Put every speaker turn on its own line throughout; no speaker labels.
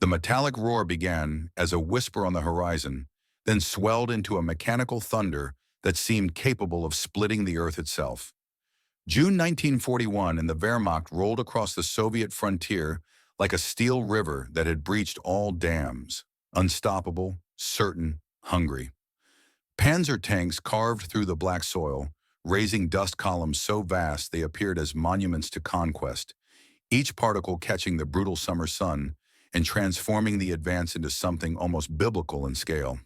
The metallic roar began as a whisper on the horizon, then swelled into a mechanical thunder that seemed capable of splitting the earth itself. June 1941, and the Wehrmacht rolled across the Soviet frontier like a steel river that had breached all dams, unstoppable, certain, hungry. Panzer tanks carved through the black soil, raising dust columns so vast they appeared as monuments to conquest, each particle catching the brutal summer sun and transforming the advance into something almost biblical in scale.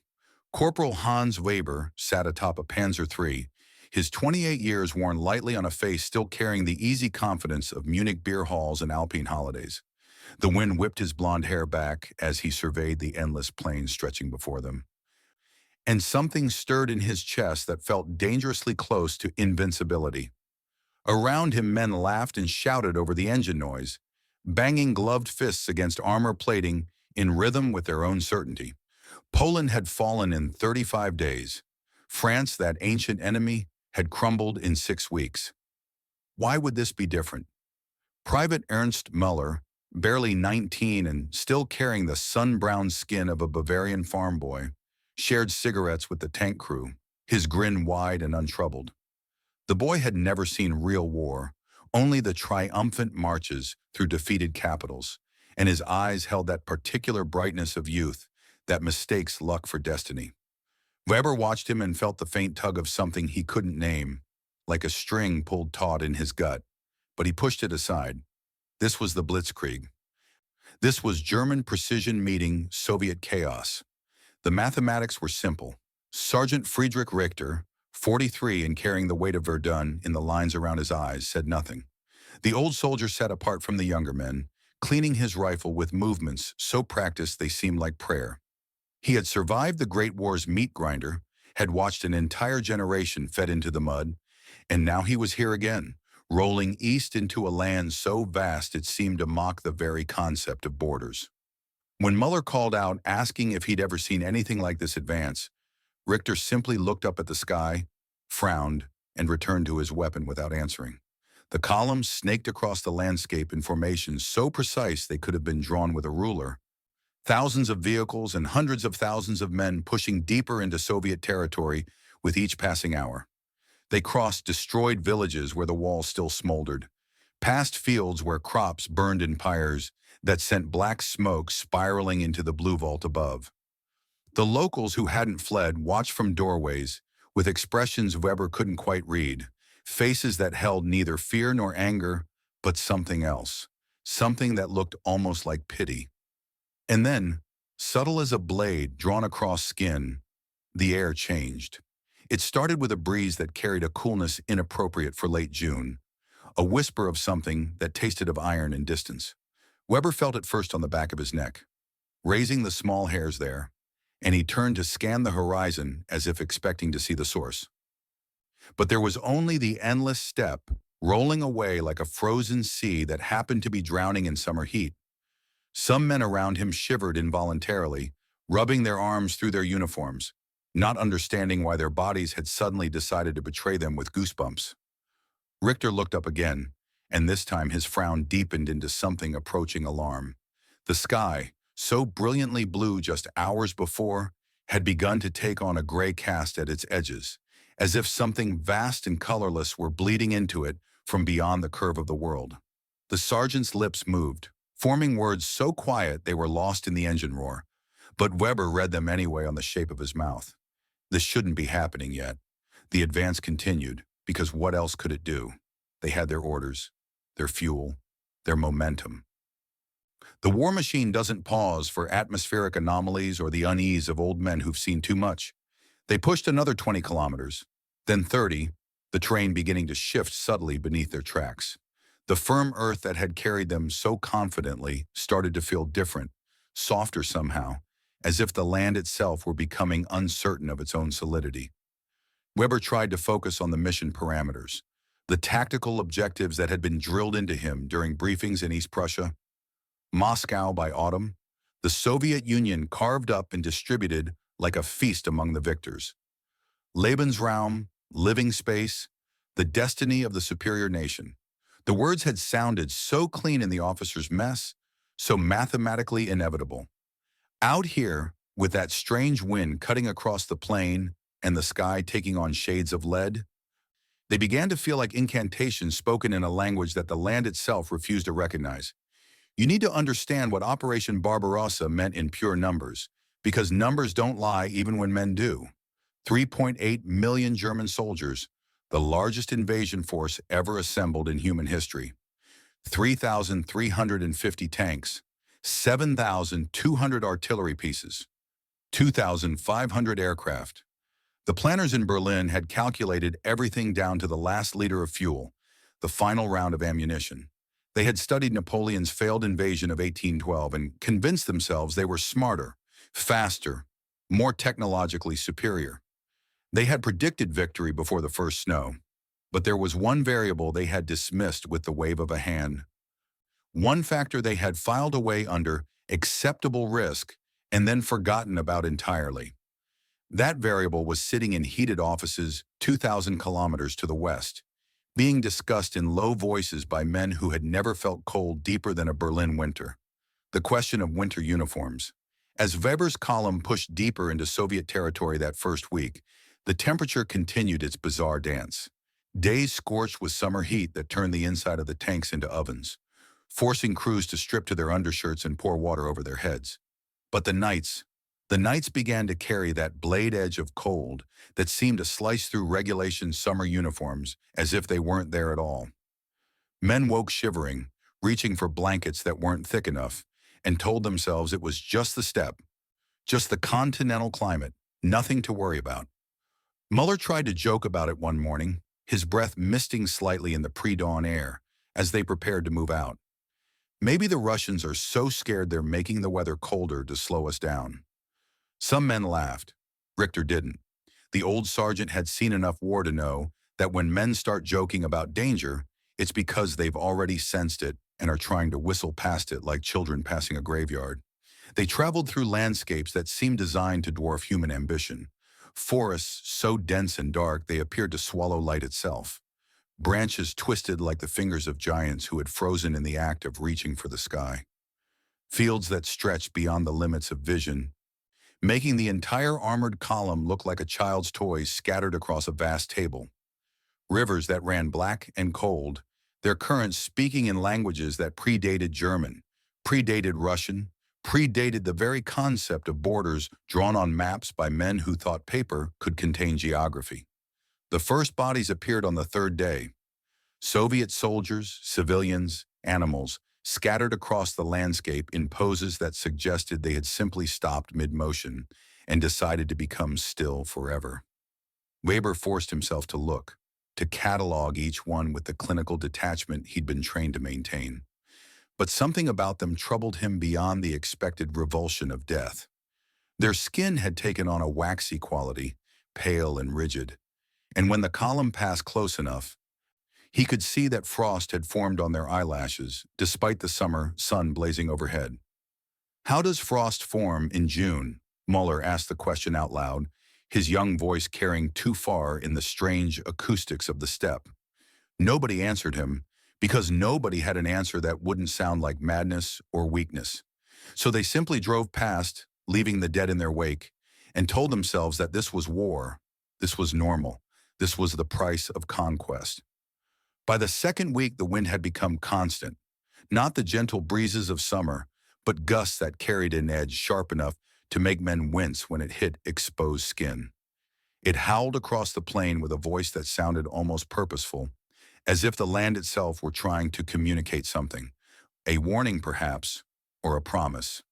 Corporal Hans Weber sat atop a Panzer III, his 28 years worn lightly on a face still carrying the easy confidence of Munich beer halls and Alpine holidays. The wind whipped his blonde hair back as he surveyed the endless plains stretching before them. And something stirred in his chest that felt dangerously close to invincibility. Around him, men laughed and shouted over the engine noise, banging gloved fists against armor plating in rhythm with their own certainty. Poland had fallen in 35 days. France, that ancient enemy, had crumbled in 6 weeks. Why would this be different? Private Ernst Müller, barely 19 and still carrying the sun-browned skin of a Bavarian farm boy, shared cigarettes with the tank crew, his grin wide and untroubled. The boy had never seen real war, only the triumphant marches through defeated capitals, and his eyes held that particular brightness of youth that mistakes luck for destiny. Weber watched him and felt the faint tug of something he couldn't name, like a string pulled taut in his gut, but he pushed it aside. This was the Blitzkrieg. This was German precision meeting Soviet chaos. The mathematics were simple. Sergeant Friedrich Richter, 43 and carrying the weight of Verdun in the lines around his eyes, said nothing. The old soldier sat apart from the younger men, cleaning his rifle with movements so practiced they seemed like prayer. He had survived the Great War's meat grinder, had watched an entire generation fed into the mud, and now he was here again, rolling east into a land so vast it seemed to mock the very concept of borders. When Muller called out, asking if he'd ever seen anything like this advance, Richter simply looked up at the sky, frowned, and returned to his weapon without answering. The columns snaked across the landscape in formations so precise they could have been drawn with a ruler. Thousands of vehicles and hundreds of thousands of men pushing deeper into Soviet territory with each passing hour. They crossed destroyed villages where the walls still smoldered, past fields where crops burned in pyres that sent black smoke spiraling into the blue vault above. The locals who hadn't fled watched from doorways with expressions Weber couldn't quite read, faces that held neither fear nor anger, but something else, something that looked almost like pity. And then, subtle as a blade drawn across skin, the air changed. It started with a breeze that carried a coolness inappropriate for late June, a whisper of something that tasted of iron and distance. Weber felt it first on the back of his neck, raising the small hairs there, and he turned to scan the horizon as if expecting to see the source. But there was only the endless steppe, rolling away like a frozen sea that happened to be drowning in summer heat. Some men around him shivered involuntarily, rubbing their arms through their uniforms, not understanding why their bodies had suddenly decided to betray them with goosebumps. Richter looked up again, and this time his frown deepened into something approaching alarm. The sky, so brilliantly blue just hours before, had begun to take on a gray cast at its edges, as if something vast and colorless were bleeding into it from beyond the curve of the world. The sergeant's lips moved, forming words so quiet they were lost in the engine roar, but Weber read them anyway on the shape of his mouth. This shouldn't be happening yet. The advance continued, because what else could it do? They had their orders, their fuel, their momentum. The war machine doesn't pause for atmospheric anomalies or the unease of old men who've seen too much. They pushed another 20 kilometers, then 30, the train beginning to shift subtly beneath their tracks. The firm earth that had carried them so confidently started to feel different, softer somehow, as if the land itself were becoming uncertain of its own solidity. Weber tried to focus on the mission parameters, the tactical objectives that had been drilled into him during briefings in East Prussia. Moscow by autumn, the Soviet Union carved up and distributed like a feast among the victors. Lebensraum, living space, the destiny of the superior nation. The words had sounded so clean in the officers' mess, so mathematically inevitable. Out here, with that strange wind cutting across the plain and the sky taking on shades of lead, they began to feel like incantations spoken in a language that the land itself refused to recognize. You need to understand what Operation Barbarossa meant in pure numbers, because numbers don't lie even when men do. 3.8 million German soldiers, the largest invasion force ever assembled in human history. 3,350 tanks, 7,200 artillery pieces, 2,500 aircraft. The planners in Berlin had calculated everything down to the last liter of fuel, the final round of ammunition. They had studied Napoleon's failed invasion of 1812 and convinced themselves they were smarter, faster, more technologically superior. They had predicted victory before the first snow, but there was one variable they had dismissed with the wave of a hand. One factor they had filed away under acceptable risk and then forgotten about entirely. That variable was sitting in heated offices 2,000 kilometers to the west, being discussed in low voices by men who had never felt cold deeper than a Berlin winter. The question of winter uniforms. As Weber's column pushed deeper into Soviet territory that first week, the temperature continued its bizarre dance. Days scorched with summer heat that turned the inside of the tanks into ovens, forcing crews to strip to their undershirts and pour water over their heads. But the nights began to carry that blade edge of cold that seemed to slice through regulation summer uniforms as if they weren't there at all. Men woke shivering, reaching for blankets that weren't thick enough, and told themselves it was just the steppe, just the continental climate, nothing to worry about. Muller tried to joke about it one morning, his breath misting slightly in the pre-dawn air as they prepared to move out. Maybe the Russians are so scared they're making the weather colder to slow us down. Some men laughed. Richter didn't. The old sergeant had seen enough war to know that when men start joking about danger, it's because they've already sensed it and are trying to whistle past it like children passing a graveyard. They traveled through landscapes that seemed designed to dwarf human ambition. Forests so dense and dark they appeared to swallow light itself. Branches twisted like the fingers of giants who had frozen in the act of reaching for the sky. Fields that stretched beyond the limits of vision, making the entire armored column look like a child's toys scattered across a vast table. Rivers that ran black and cold, their currents speaking in languages that predated German, predated Russian, predated the very concept of borders drawn on maps by men who thought paper could contain geography. The first bodies appeared on the third day. Soviet soldiers, civilians, animals, scattered across the landscape in poses that suggested they had simply stopped mid-motion and decided to become still forever. Weber forced himself to look, to catalog each one with the clinical detachment he'd been trained to maintain. But something about them troubled him beyond the expected revulsion of death. Their skin had taken on a waxy quality, pale and rigid, and when the column passed close enough, he could see that frost had formed on their eyelashes, despite the summer sun blazing overhead. How does frost form in June? Muller asked the question out loud, his young voice carrying too far in the strange acoustics of the steppe. Nobody answered him, because nobody had an answer that wouldn't sound like madness or weakness. So they simply drove past, leaving the dead in their wake, and told themselves that this was war, this was normal, this was the price of conquest. By the second week, the wind had become constant, not the gentle breezes of summer, but gusts that carried an edge sharp enough to make men wince when it hit exposed skin. It howled across the plain with a voice that sounded almost purposeful, as if the land itself were trying to communicate something, a warning perhaps, or a promise.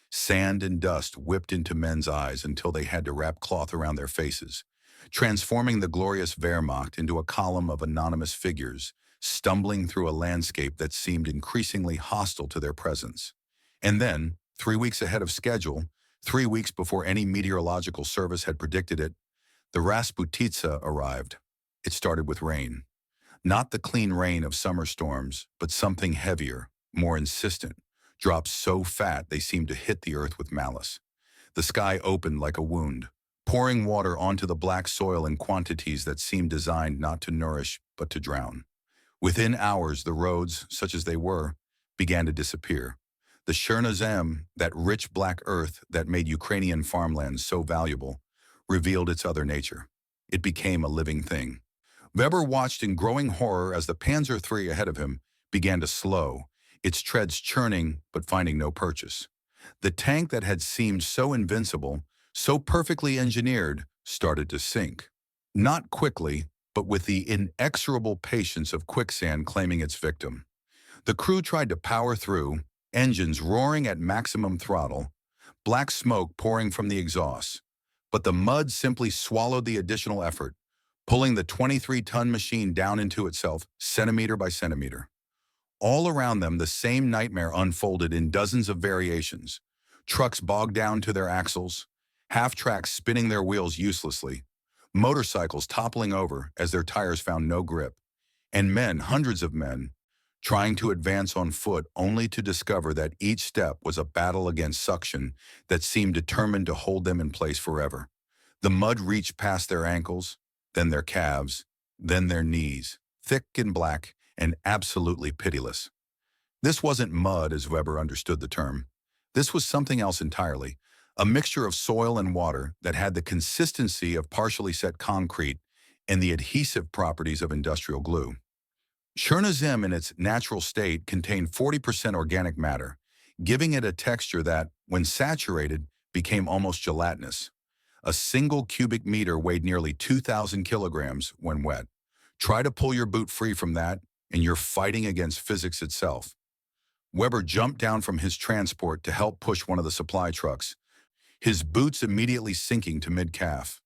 Sand and dust whipped into men's eyes until they had to wrap cloth around their faces, transforming the glorious Wehrmacht into a column of anonymous figures, stumbling through a landscape that seemed increasingly hostile to their presence. And then, 3 weeks ahead of schedule, 3 weeks before any meteorological service had predicted it, the Rasputitsa arrived. It started with rain. Not the clean rain of summer storms, but something heavier, more insistent, drops so fat they seemed to hit the earth with malice. The sky opened like a wound, pouring water onto the black soil in quantities that seemed designed not to nourish, but to drown. Within hours, the roads, such as they were, began to disappear. The Chernozem, that rich black earth that made Ukrainian farmlands so valuable, revealed its other nature. It became a living thing. Weber watched in growing horror as the Panzer III ahead of him began to slow, its treads churning but finding no purchase. The tank that had seemed so invincible, so perfectly engineered, started to sink. Not quickly, but with the inexorable patience of quicksand claiming its victim. The crew tried to power through, engines roaring at maximum throttle, black smoke pouring from the exhausts. But the mud simply swallowed the additional effort, pulling the 23-ton machine down into itself, centimeter by centimeter. All around them, the same nightmare unfolded in dozens of variations. Trucks bogged down to their axles, half-tracks spinning their wheels uselessly, motorcycles toppling over as their tires found no grip, and men, hundreds of men, trying to advance on foot only to discover that each step was a battle against suction that seemed determined to hold them in place forever. The mud reached past their ankles, then their calves, then their knees, thick and black and absolutely pitiless. This wasn't mud as Weber understood the term. This was something else entirely, a mixture of soil and water that had the consistency of partially set concrete and the adhesive properties of industrial glue. Chernozem in its natural state contained 40% organic matter, giving it a texture that, when saturated, became almost gelatinous. A single cubic meter weighed nearly 2,000 kilograms when wet. Try to pull your boot free from that, and you're fighting against physics itself. Weber jumped down from his transport to help push one of the supply trucks, his boots immediately sinking to mid-calf.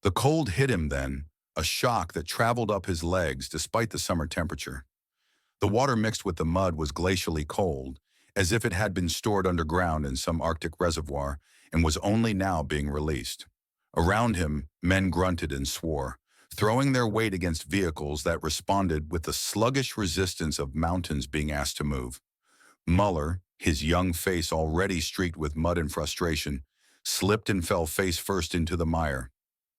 The cold hit him then, a shock that traveled up his legs despite the summer temperature. The water mixed with the mud was glacially cold, as if it had been stored underground in some Arctic reservoir and was only now being released. Around him, men grunted and swore, throwing their weight against vehicles that responded with the sluggish resistance of mountains being asked to move. Muller, his young face already streaked with mud and frustration, slipped and fell face first into the mire.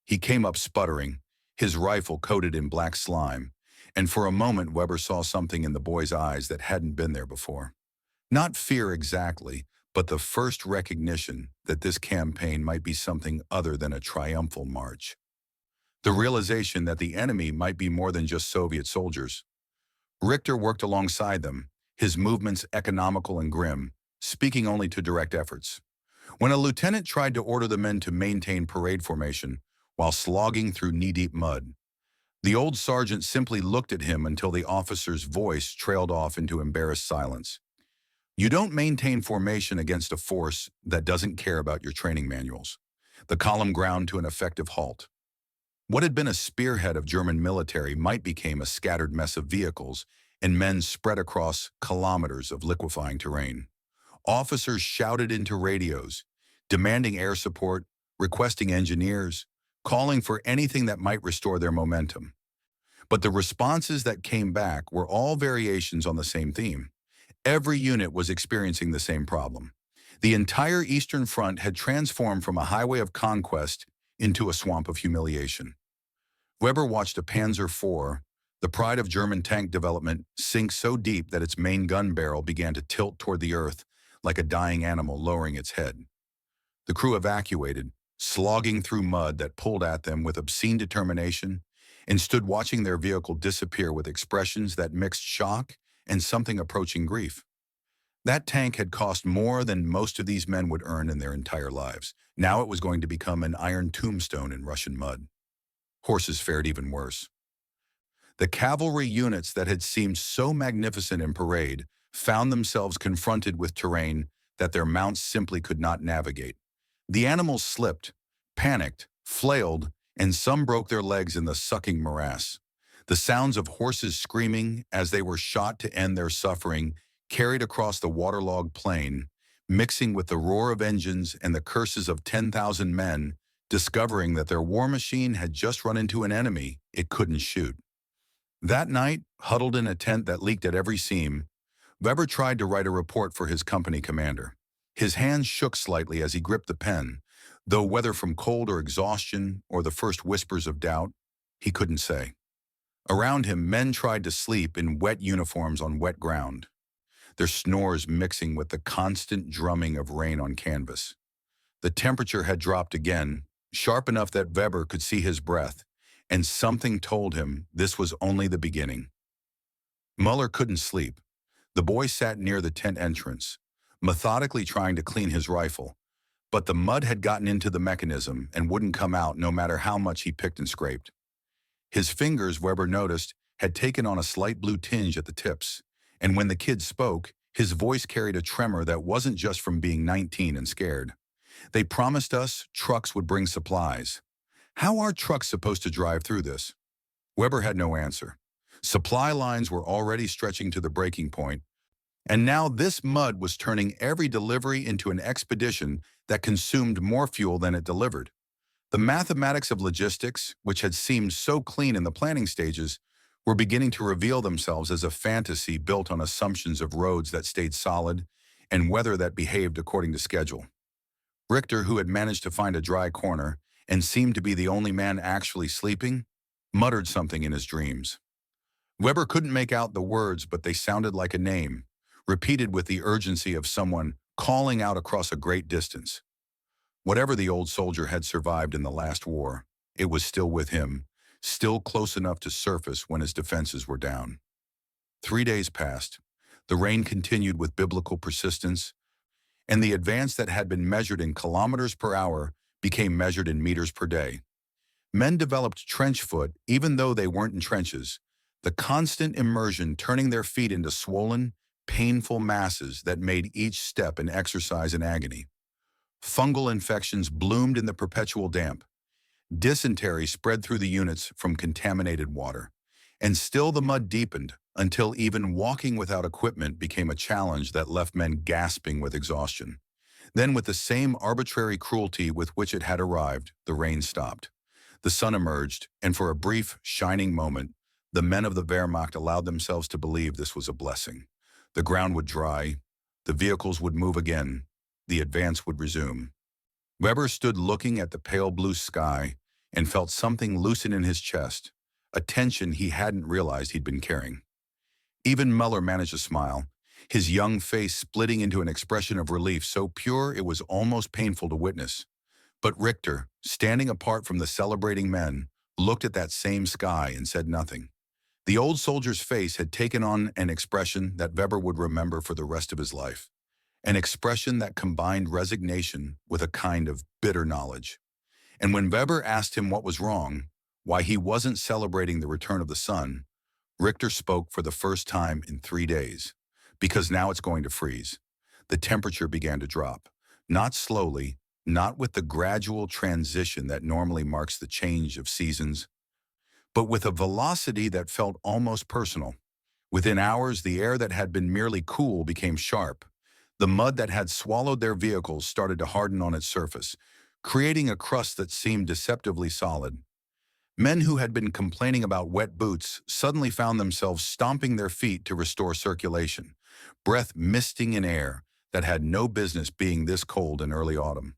He came up sputtering, his rifle coated in black slime, and for a moment Weber saw something in the boy's eyes that hadn't been there before. Not fear exactly, but the first recognition that this campaign might be something other than a triumphal march. The realization that the enemy might be more than just Soviet soldiers. Richter worked alongside them, his movements economical and grim, speaking only to direct efforts. When a lieutenant tried to order the men to maintain parade formation while slogging through knee-deep mud, the old sergeant simply looked at him until the officer's voice trailed off into embarrassed silence. You don't maintain formation against a force that doesn't care about your training manuals. The column ground to an effective halt. What had been a spearhead of German military might become a scattered mess of vehicles and men spread across kilometers of liquefying terrain. Officers shouted into radios, demanding air support, requesting engineers, calling for anything that might restore their momentum. But the responses that came back were all variations on the same theme. Every unit was experiencing the same problem. The entire Eastern Front had transformed from a highway of conquest into a swamp of humiliation. Weber watched a Panzer IV, the pride of German tank development, sink so deep that its main gun barrel began to tilt toward the earth like a dying animal lowering its head. The crew evacuated, slogging through mud that pulled at them with obscene determination, and stood watching their vehicle disappear with expressions that mixed shock and something approaching grief. That tank had cost more than most of these men would earn in their entire lives. Now it was going to become an iron tombstone in Russian mud. Horses fared even worse. The cavalry units that had seemed so magnificent in parade found themselves confronted with terrain that their mounts simply could not navigate. The animals slipped, panicked, flailed, and some broke their legs in the sucking morass. The sounds of horses screaming as they were shot to end their suffering carried across the waterlogged plain, mixing with the roar of engines and the curses of 10,000 men, discovering that their war machine had just run into an enemy it couldn't shoot. That night, huddled in a tent that leaked at every seam, Weber tried to write a report for his company commander. His hands shook slightly as he gripped the pen, though whether from cold or exhaustion or the first whispers of doubt, he couldn't say. Around him, men tried to sleep in wet uniforms on wet ground. their snores mixing with the constant drumming of rain on canvas. The temperature had dropped again, sharp enough that Weber could see his breath, and something told him this was only the beginning. Muller couldn't sleep. The boy sat near the tent entrance, methodically trying to clean his rifle, but the mud had gotten into the mechanism and wouldn't come out no matter how much he picked and scraped. His fingers, Weber noticed, had taken on a slight blue tinge at the tips, and when the kid spoke, his voice carried a tremor that wasn't just from being 19 and scared. They promised us trucks would bring supplies. How are trucks supposed to drive through this? Weber had no answer. Supply lines were already stretching to the breaking point, and now this mud was turning every delivery into an expedition that consumed more fuel than it delivered. The mathematics of logistics, which had seemed so clean in the planning stages, were beginning to reveal themselves as a fantasy built on assumptions of roads that stayed solid and weather that behaved according to schedule. Richter, who had managed to find a dry corner and seemed to be the only man actually sleeping, muttered something in his dreams. Weber couldn't make out the words, but they sounded like a name, repeated with the urgency of someone calling out across a great distance. Whatever the old soldier had survived in the last war, it was still with him, still close enough to surface when his defenses were down. 3 days passed. The rain continued with biblical persistence, and the advance that had been measured in kilometers per hour became measured in meters per day. Men developed trench foot even though they weren't in trenches, the constant immersion turning their feet into swollen, painful masses that made each step an exercise in agony. Fungal infections bloomed in the perpetual damp. Dysentery spread through the units from contaminated water. And still the mud deepened until even walking without equipment became a challenge that left men gasping with exhaustion. Then, with the same arbitrary cruelty with which it had arrived, the rain stopped. The sun emerged, and for a brief, shining moment, the men of the Wehrmacht allowed themselves to believe this was a blessing. The ground would dry, the vehicles would move again, the advance would resume. Weber stood looking at the pale blue sky and felt something loosen in his chest, a tension he hadn't realized he'd been carrying. Even Muller managed to smile, his young face splitting into an expression of relief so pure it was almost painful to witness. But Richter, standing apart from the celebrating men, looked at that same sky and said nothing. The old soldier's face had taken on an expression that Weber would remember for the rest of his life, an expression that combined resignation with a kind of bitter knowledge. And when Weber asked him what was wrong, why he wasn't celebrating the return of the sun, Richter spoke for the first time in 3 days. Because now it's going to freeze. The temperature began to drop, not slowly, not with the gradual transition that normally marks the change of seasons, but with a velocity that felt almost personal. Within hours, the air that had been merely cool became sharp. The mud that had swallowed their vehicles started to harden on its surface, creating a crust that seemed deceptively solid. Men who had been complaining about wet boots suddenly found themselves stomping their feet to restore circulation, breath misting in air that had no business being this cold in early autumn.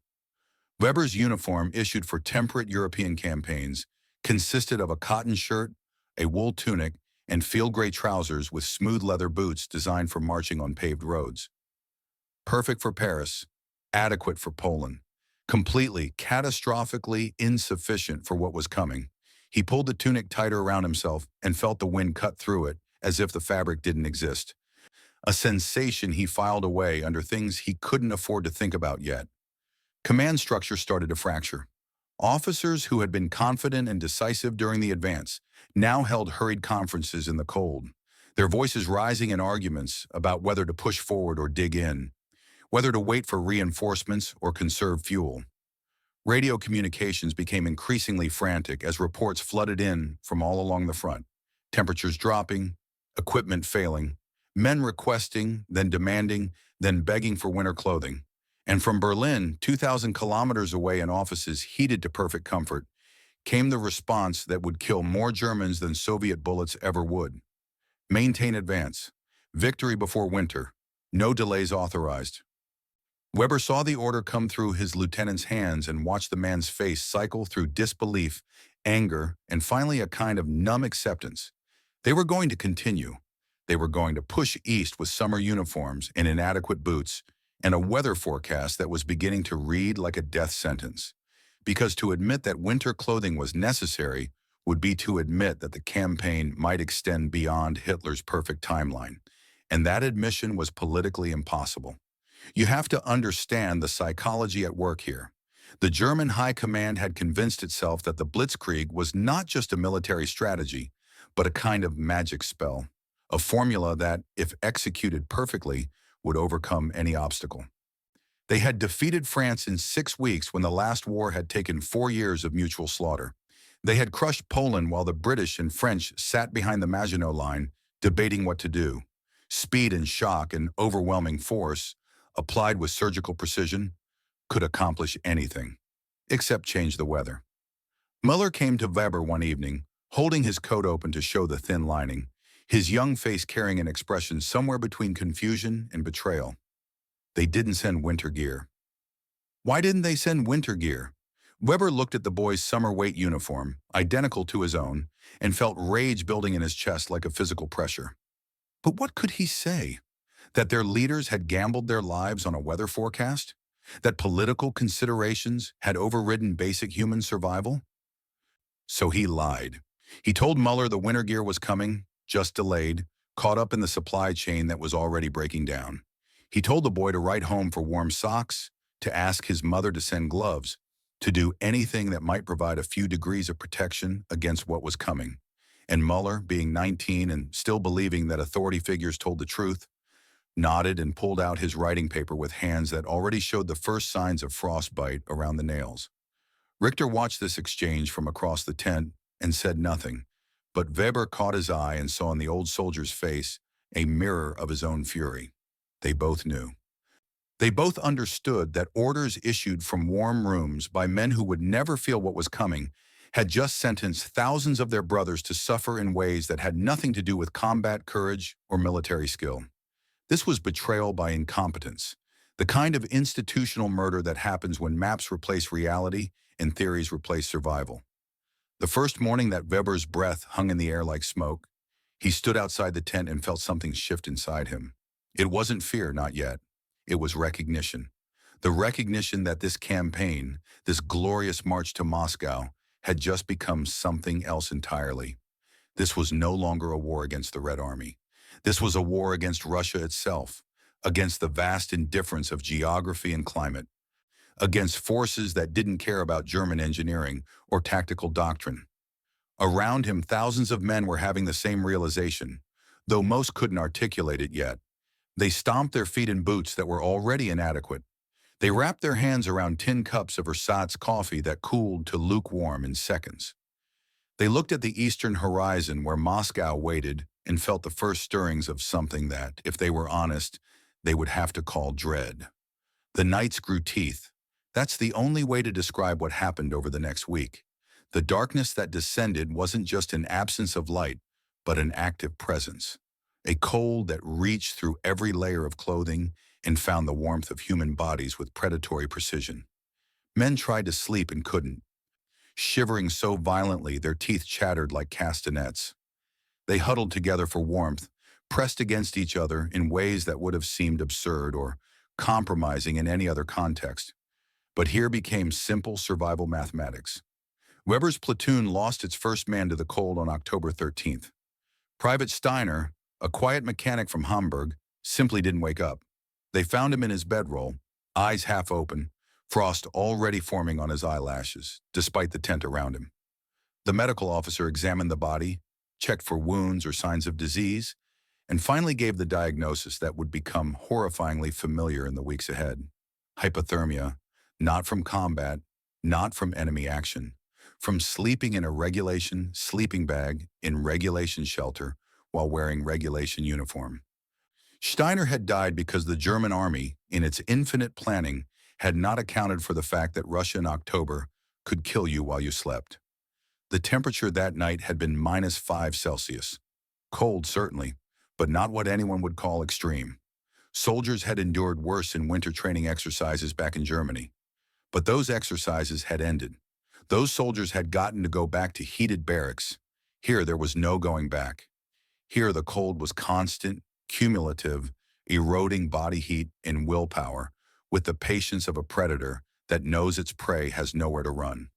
Weber's uniform, issued for temperate European campaigns, consisted of a cotton shirt, a wool tunic, and field gray trousers with smooth leather boots designed for marching on paved roads. Perfect for Paris, adequate for Poland, completely, catastrophically insufficient for what was coming. He pulled the tunic tighter around himself and felt the wind cut through it as if the fabric didn't exist. A sensation he filed away under things he couldn't afford to think about yet. Command structure started to fracture. Officers who had been confident and decisive during the advance now held hurried conferences in the cold, their voices rising in arguments about whether to push forward or dig in, whether to wait for reinforcements or conserve fuel. Radio communications became increasingly frantic as reports flooded in from all along the front. Temperatures dropping, equipment failing, men requesting, then demanding, then begging for winter clothing. And from Berlin, 2,000 kilometers away in offices heated to perfect comfort, came the response that would kill more Germans than Soviet bullets ever would. Maintain advance. Victory before winter. No delays authorized. Weber saw the order come through his lieutenant's hands and watched the man's face cycle through disbelief, anger, and finally a kind of numb acceptance. They were going to continue. They were going to push east with summer uniforms and inadequate boots, and a weather forecast that was beginning to read like a death sentence. Because to admit that winter clothing was necessary would be to admit that the campaign might extend beyond Hitler's perfect timeline, and that admission was politically impossible. You have to understand the psychology at work here. The German High Command had convinced itself that the Blitzkrieg was not just a military strategy, but a kind of magic spell, a formula that, if executed perfectly, would overcome any obstacle. They had defeated France in 6 weeks when the last war had taken 4 years of mutual slaughter. They had crushed Poland while the British and French sat behind the Maginot Line, debating what to do. Speed and shock and overwhelming force, applied with surgical precision, could accomplish anything, except change the weather. Muller came to Weber one evening, holding his coat open to show the thin lining, his young face carrying an expression somewhere between confusion and betrayal. They didn't send winter gear. Why didn't they send winter gear? Weber looked at the boy's summer weight uniform, identical to his own, and felt rage building in his chest like a physical pressure. But what could he say? That their leaders had gambled their lives on a weather forecast? That political considerations had overridden basic human survival? So he lied. He told Muller the winter gear was coming, just delayed, caught up in the supply chain that was already breaking down. He told the boy to write home for warm socks, to ask his mother to send gloves, to do anything that might provide a few degrees of protection against what was coming. And Muller, being 19 and still believing that authority figures told the truth, nodded and pulled out his writing paper with hands that already showed the first signs of frostbite around the nails. Richter watched this exchange from across the tent and said nothing, but Weber caught his eye and saw in the old soldier's face a mirror of his own fury. They both knew. They both understood that orders issued from warm rooms by men who would never feel what was coming had just sentenced thousands of their brothers to suffer in ways that had nothing to do with combat courage or military skill. This was betrayal by incompetence, the kind of institutional murder that happens when maps replace reality and theories replace survival. The first morning that Weber's breath hung in the air like smoke, he stood outside the tent and felt something shift inside him. It wasn't fear, not yet. It was recognition. The recognition that this campaign, this glorious march to Moscow, had just become something else entirely. This was no longer a war against the Red Army. This was a war against Russia itself, against the vast indifference of geography and climate, against forces that didn't care about German engineering or tactical doctrine. Around him, thousands of men were having the same realization, though most couldn't articulate it yet. They stomped their feet in boots that were already inadequate. They wrapped their hands around tin cups of ersatz coffee that cooled to lukewarm in seconds. They looked at the eastern horizon where Moscow waited and felt the first stirrings of something that, if they were honest, they would have to call dread. The nights grew teeth. That's the only way to describe what happened over the next week. The darkness that descended wasn't just an absence of light, but an active presence. A cold that reached through every layer of clothing and found the warmth of human bodies with predatory precision. Men tried to sleep and couldn't, shivering so violently their teeth chattered like castanets. They huddled together for warmth, pressed against each other in ways that would have seemed absurd or compromising in any other context. But here became simple survival mathematics. Weber's platoon lost its first man to the cold on October 13th. Private Steiner, a quiet mechanic from Hamburg, simply didn't wake up. They found him in his bedroll, eyes half open, frost already forming on his eyelashes, despite the tent around him. The medical officer examined the body, checked for wounds or signs of disease, and finally gave the diagnosis that would become horrifyingly familiar in the weeks ahead. Hypothermia, not from combat, not from enemy action, from sleeping in a regulation sleeping bag in regulation shelter while wearing regulation uniform. Steiner had died because the German army, in its infinite planning, had not accounted for the fact that Russia in October could kill you while you slept. The temperature that night had been -5°C. Cold, certainly, but not what anyone would call extreme. Soldiers had endured worse in winter training exercises back in Germany. But those exercises had ended. Those soldiers had gotten to go back to heated barracks. Here there was no going back. Here the cold was constant, cumulative, eroding body heat and willpower, with the patience of a predator that knows its prey has nowhere to run.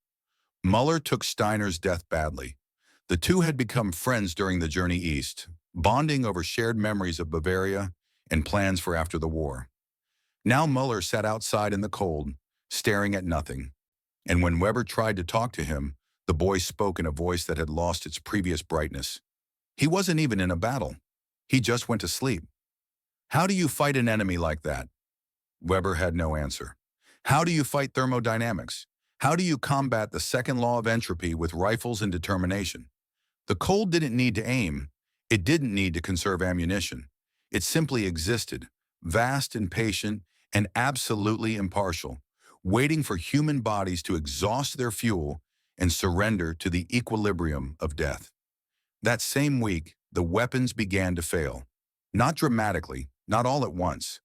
Muller took Steiner's death badly. The two had become friends during the journey east, bonding over shared memories of Bavaria and plans for after the war. Now Muller sat outside in the cold, staring at nothing, and when Weber tried to talk to him, the boy spoke in a voice that had lost its previous brightness. He wasn't even in a battle. He just went to sleep. How do you fight an enemy like that? Weber had no answer. How do you fight thermodynamics? How do you combat the second law of entropy with rifles and determination? The cold didn't need to aim. It didn't need to conserve ammunition. It simply existed, vast and patient and absolutely impartial, waiting for human bodies to exhaust their fuel and surrender to the equilibrium of death. That same week, the weapons began to fail. Not dramatically, not all at once,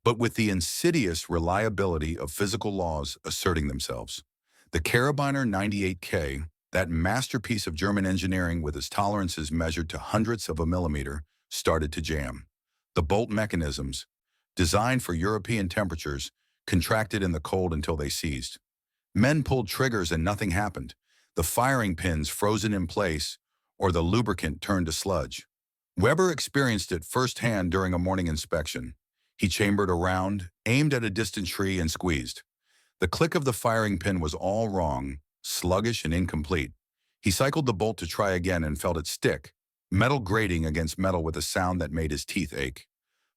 but with the insidious reliability of physical laws asserting themselves. The Karabiner 98K, that masterpiece of German engineering with its tolerances measured to hundredths of a millimeter, started to jam. The bolt mechanisms, designed for European temperatures, contracted in the cold until they seized. Men pulled triggers and nothing happened. The firing pins frozen in place, or the lubricant turned to sludge. Weber experienced it firsthand during a morning inspection. He chambered a round, aimed at a distant tree, and squeezed. The click of the firing pin was all wrong, sluggish and incomplete. He cycled the bolt to try again and felt it stick, metal grating against metal with a sound that made his teeth ache.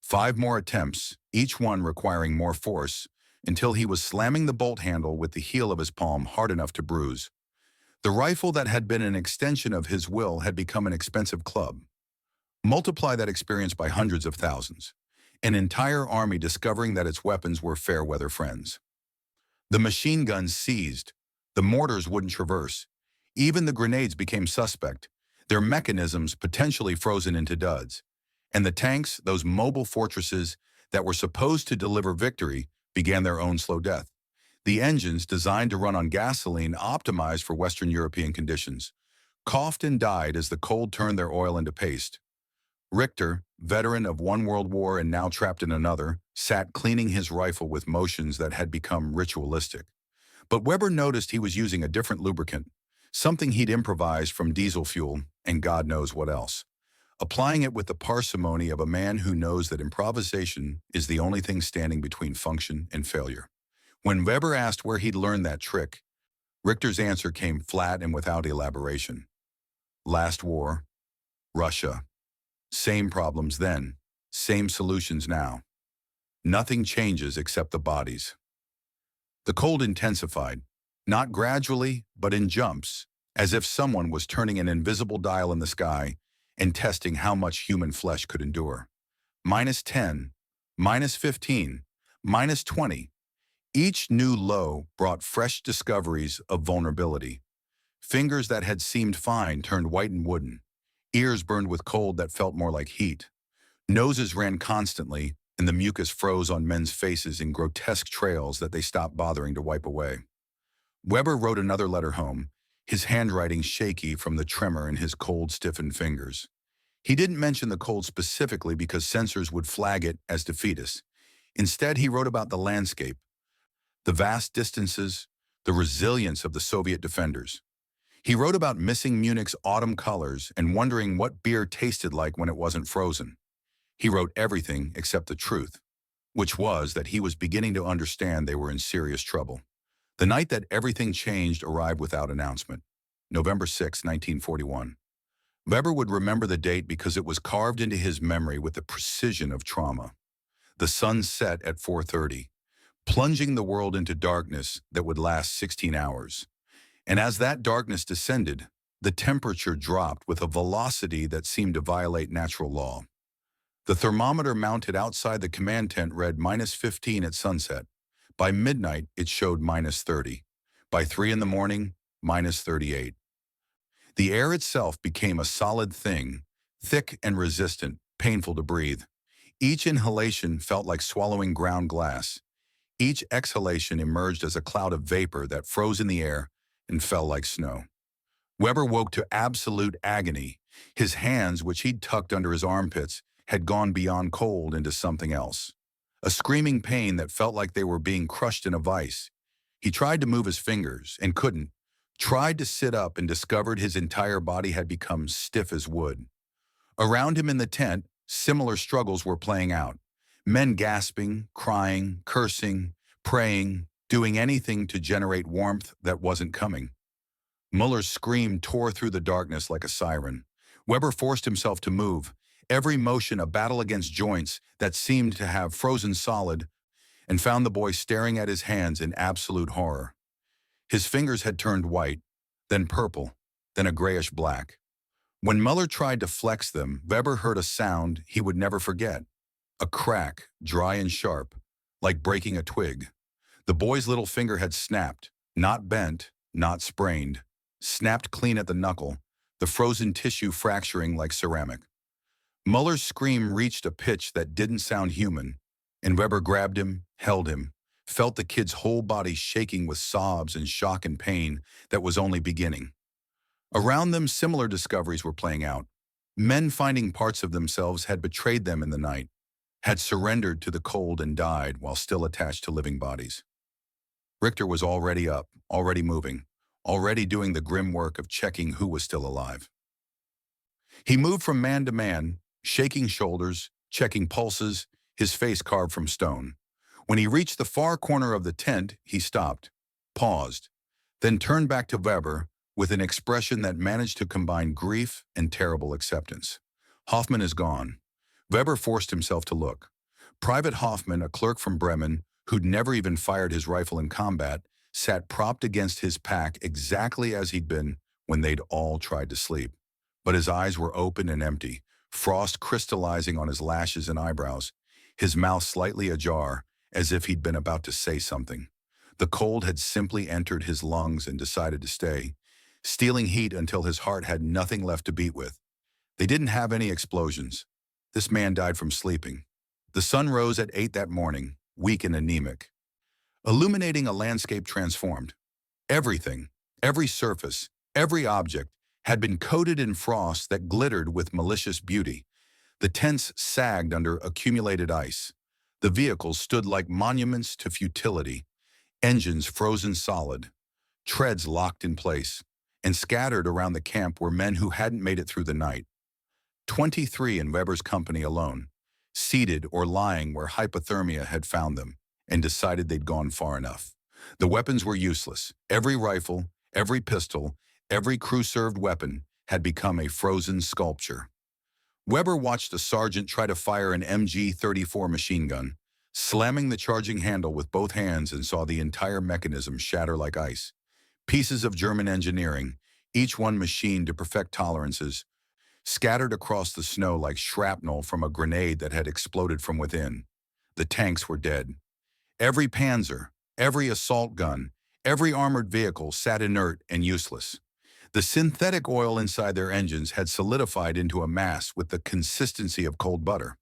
5 more attempts, each one requiring more force, until he was slamming the bolt handle with the heel of his palm hard enough to bruise. The rifle that had been an extension of his will had become an expensive club. Multiply that experience by hundreds of thousands. An entire army discovering that its weapons were fair-weather friends. The machine guns seized. The mortars wouldn't traverse. Even the grenades became suspect, their mechanisms potentially frozen into duds. And the tanks, those mobile fortresses that were supposed to deliver victory, began their own slow death. The engines, designed to run on gasoline optimized for Western European conditions, coughed and died as the cold turned their oil into paste. Richter, veteran of one world war and now trapped in another, sat cleaning his rifle with motions that had become ritualistic. But Weber noticed he was using a different lubricant, something he'd improvised from diesel fuel and God knows what else, applying it with the parsimony of a man who knows that improvisation is the only thing standing between function and failure. When Weber asked where he'd learned that trick, Richter's answer came flat and without elaboration. Last war, Russia. Same problems then, same solutions now. Nothing changes except the bodies. The cold intensified, not gradually, but in jumps, as if someone was turning an invisible dial in the sky and testing how much human flesh could endure. -10, -15, -20. Each new low brought fresh discoveries of vulnerability. Fingers that had seemed fine turned white and wooden. Ears burned with cold that felt more like heat. Noses ran constantly, and the mucus froze on men's faces in grotesque trails that they stopped bothering to wipe away. Weber wrote another letter home, his handwriting shaky from the tremor in his cold, stiffened fingers. He didn't mention the cold specifically because censors would flag it as defeatist. Instead, he wrote about the landscape, the vast distances, the resilience of the Soviet defenders. He wrote about missing Munich's autumn colors and wondering what beer tasted like when it wasn't frozen. He wrote everything except the truth, which was that he was beginning to understand they were in serious trouble. The night that everything changed arrived without announcement, November 6, 1941. Weber would remember the date because it was carved into his memory with the precision of trauma. The sun set at 4:30, plunging the world into darkness that would last 16 hours. And as that darkness descended, the temperature dropped with a velocity that seemed to violate natural law. The thermometer mounted outside the command tent read -15 at sunset. By midnight, it showed -30. By 3 in the morning, -38. The air itself became a solid thing, thick and resistant, painful to breathe. Each inhalation felt like swallowing ground glass. Each exhalation emerged as a cloud of vapor that froze in the air and fell like snow. Weber woke to absolute agony. His hands, which he'd tucked under his armpits, had gone beyond cold into something else. A screaming pain that felt like they were being crushed in a vice. He tried to move his fingers and couldn't. Tried to sit up and discovered his entire body had become stiff as wood. Around him in the tent, similar struggles were playing out. Men gasping, crying, cursing, praying, doing anything to generate warmth that wasn't coming. Muller's scream tore through the darkness like a siren. Weber forced himself to move, every motion a battle against joints that seemed to have frozen solid, and found the boy staring at his hands in absolute horror. His fingers had turned white, then purple, then a grayish black. When Muller tried to flex them, Weber heard a sound he would never forget. A crack, dry and sharp, like breaking a twig. The boy's little finger had snapped, not bent, not sprained. Snapped clean at the knuckle, the frozen tissue fracturing like ceramic. Muller's scream reached a pitch that didn't sound human, and Weber grabbed him, held him, felt the kid's whole body shaking with sobs and shock and pain that was only beginning. Around them, similar discoveries were playing out. Men finding parts of themselves had betrayed them in the night, had surrendered to the cold and died while still attached to living bodies. Richter was already up, already moving, already doing the grim work of checking who was still alive. He moved from man to man, shaking shoulders, checking pulses, his face carved from stone. When he reached the far corner of the tent, he stopped, paused, then turned back to Weber with an expression that managed to combine grief and terrible acceptance. Hoffman is gone. Weber forced himself to look. Private Hoffman, a clerk from Bremen, who'd never even fired his rifle in combat, sat propped against his pack exactly as he'd been when they'd all tried to sleep. But his eyes were open and empty, frost crystallizing on his lashes and eyebrows, his mouth slightly ajar, as if he'd been about to say something. The cold had simply entered his lungs and decided to stay, stealing heat until his heart had nothing left to beat with. They didn't have any explosions. This man died from sleeping. The sun rose at 8 that morning, weak and anemic, illuminating a landscape transformed. Everything, every surface, every object had been coated in frost that glittered with malicious beauty. The tents sagged under accumulated ice. The vehicles stood like monuments to futility, engines frozen solid, treads locked in place, and scattered around the camp were men who hadn't made it through the night. 23 in Weber's company alone, seated or lying where hypothermia had found them, and decided they'd gone far enough. The weapons were useless. Every rifle, every pistol, every crew-served weapon had become a frozen sculpture. Weber watched a sergeant try to fire an MG-34 machine gun, slamming the charging handle with both hands, and saw the entire mechanism shatter like ice. Pieces of German engineering, each one machined to perfect tolerances, scattered across the snow like shrapnel from a grenade that had exploded from within. The tanks were dead. Every panzer, every assault gun, every armored vehicle sat inert and useless. The synthetic oil inside their engines had solidified into a mass with the consistency of cold butter.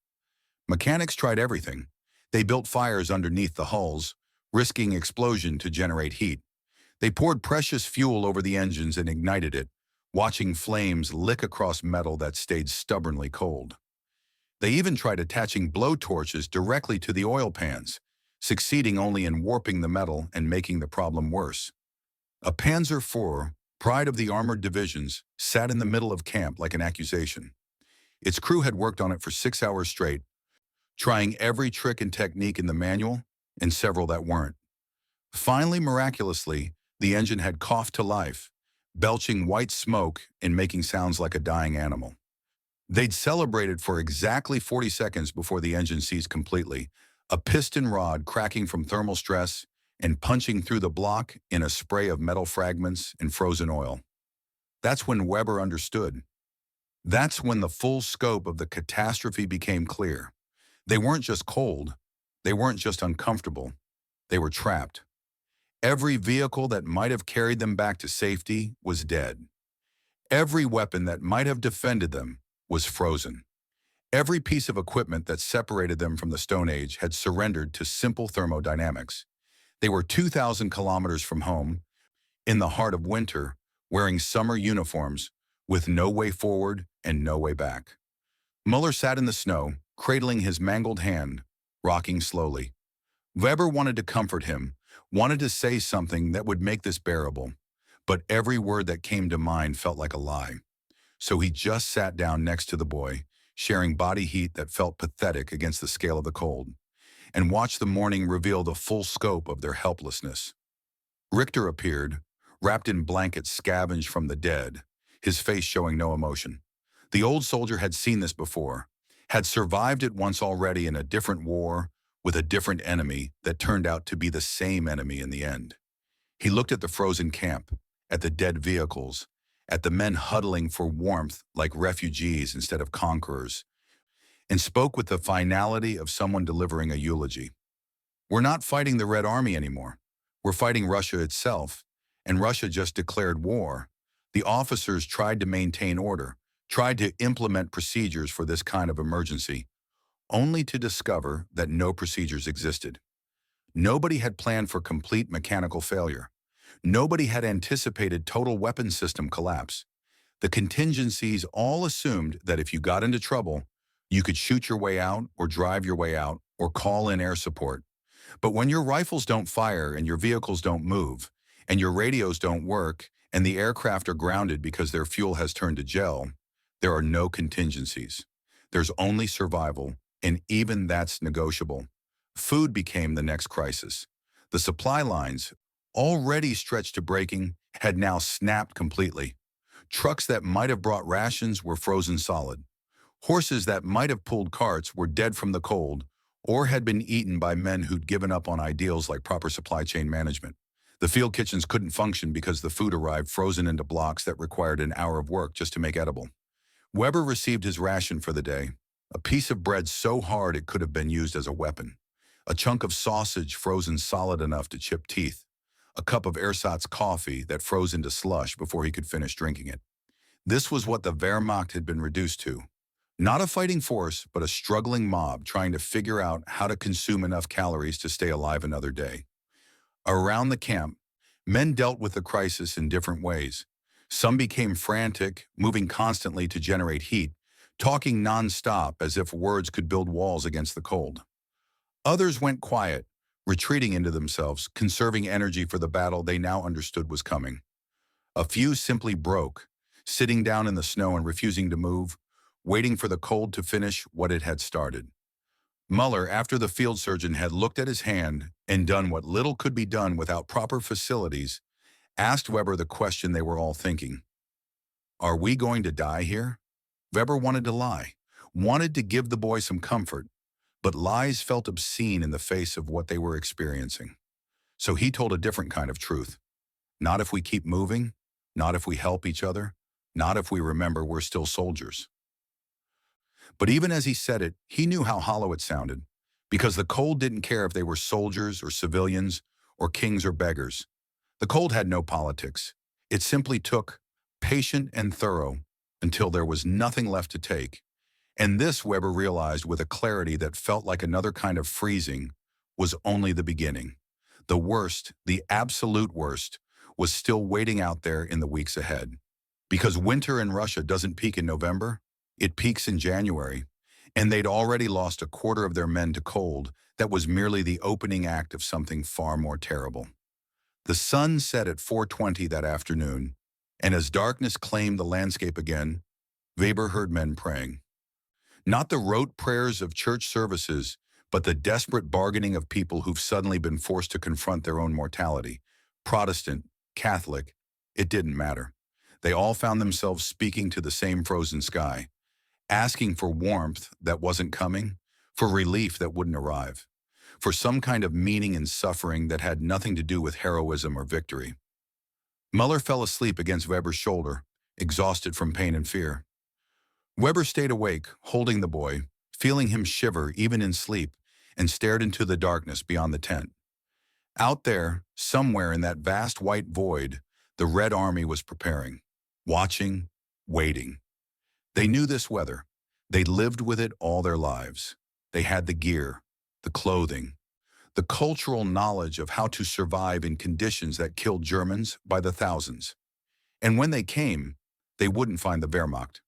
Mechanics tried everything. They built fires underneath the hulls, risking explosion to generate heat. They poured precious fuel over the engines and ignited it, watching flames lick across metal that stayed stubbornly cold. They even tried attaching blowtorches directly to the oil pans, succeeding only in warping the metal and making the problem worse. A Panzer IV, pride of the armored divisions, sat in the middle of camp like an accusation. Its crew had worked on it for 6 hours straight, trying every trick and technique in the manual, and several that weren't. Finally, miraculously, the engine had coughed to life, belching white smoke and making sounds like a dying animal. They'd celebrated for exactly 40 seconds before the engine seized completely, a piston rod cracking from thermal stress and punching through the block in a spray of metal fragments and frozen oil. That's when Weber understood. That's when the full scope of the catastrophe became clear. They weren't just cold. They weren't just uncomfortable. They were trapped. Every vehicle that might have carried them back to safety was dead. Every weapon that might have defended them was frozen. Every piece of equipment that separated them from the Stone Age had surrendered to simple thermodynamics. They were 2,000 kilometers from home, in the heart of winter, wearing summer uniforms, with no way forward and no way back. Muller sat in the snow, cradling his mangled hand, rocking slowly. Weber wanted to comfort him, wanted to say something that would make this bearable, but every word that came to mind felt like a lie. So he just sat down next to the boy, sharing body heat that felt pathetic against the scale of the cold, and watched the morning reveal the full scope of their helplessness. Richter appeared, wrapped in blankets scavenged from the dead, his face showing no emotion. The old soldier had seen this before, had survived it once already in a different war with a different enemy that turned out to be the same enemy in the end. He looked at the frozen camp, at the dead vehicles, at the men huddling for warmth like refugees instead of conquerors, and spoke with the finality of someone delivering a eulogy. We're not fighting the Red Army anymore. We're fighting Russia itself, and Russia just declared war. The officers tried to maintain order, tried to implement procedures for this kind of emergency, only to discover that no procedures existed. Nobody had planned for complete mechanical failure. Nobody had anticipated total weapon system collapse. The contingencies all assumed that if you got into trouble, you could shoot your way out or drive your way out or call in air support. But when your rifles don't fire and your vehicles don't move and your radios don't work and the aircraft are grounded because their fuel has turned to gel, there are no contingencies. There's only survival, and even that's negotiable. Food became the next crisis. The supply lines, already stretched to breaking, had now snapped completely. Trucks that might have brought rations were frozen solid. Horses that might have pulled carts were dead from the cold or had been eaten by men who'd given up on ideals like proper supply chain management. The field kitchens couldn't function because the food arrived frozen into blocks that required an hour of work just to make edible. Weber received his ration for the day, a piece of bread so hard it could have been used as a weapon, a chunk of sausage frozen solid enough to chip teeth, a cup of ersatz coffee that froze into slush before he could finish drinking it. This was what the Wehrmacht had been reduced to. Not a fighting force, but a struggling mob trying to figure out how to consume enough calories to stay alive another day. Around the camp, men dealt with the crisis in different ways. Some became frantic, moving constantly to generate heat, talking non-stop as if words could build walls against the cold. Others went quiet, retreating into themselves, conserving energy for the battle they now understood was coming. A few simply broke, sitting down in the snow and refusing to move, waiting for the cold to finish what it had started. Muller, after the field surgeon had looked at his hand and done what little could be done without proper facilities, asked Weber the question they were all thinking. Are we going to die here? Weber wanted to lie, wanted to give the boy some comfort, but lies felt obscene in the face of what they were experiencing. So he told a different kind of truth. Not if we keep moving, not if we help each other, not if we remember we're still soldiers. But even as he said it, he knew how hollow it sounded, because the cold didn't care if they were soldiers or civilians or kings or beggars. The cold had no politics. It simply took, patient and thorough, until there was nothing left to take. And this, Weber realized with a clarity that felt like another kind of freezing, was only the beginning. The worst, the absolute worst, was still waiting out there in the weeks ahead. Because winter in Russia doesn't peak in November, it peaks in January, and they'd already lost a quarter of their men to cold that was merely the opening act of something far more terrible. The sun set at 4:20 that afternoon, and as darkness claimed the landscape again, Weber heard men praying. Not the rote prayers of church services, but the desperate bargaining of people who've suddenly been forced to confront their own mortality. Protestant, Catholic, it didn't matter. They all found themselves speaking to the same frozen sky, asking for warmth that wasn't coming, for relief that wouldn't arrive, for some kind of meaning in suffering that had nothing to do with heroism or victory. Muller fell asleep against Weber's shoulder, exhausted from pain and fear. Weber stayed awake, holding the boy, feeling him shiver even in sleep, and stared into the darkness beyond the tent. Out there, somewhere in that vast white void, the Red Army was preparing, watching, waiting. They knew this weather. They lived with it all their lives. They had the gear, the clothing, the cultural knowledge of how to survive in conditions that killed Germans by the thousands. And when they came, they wouldn't find the Wehrmacht.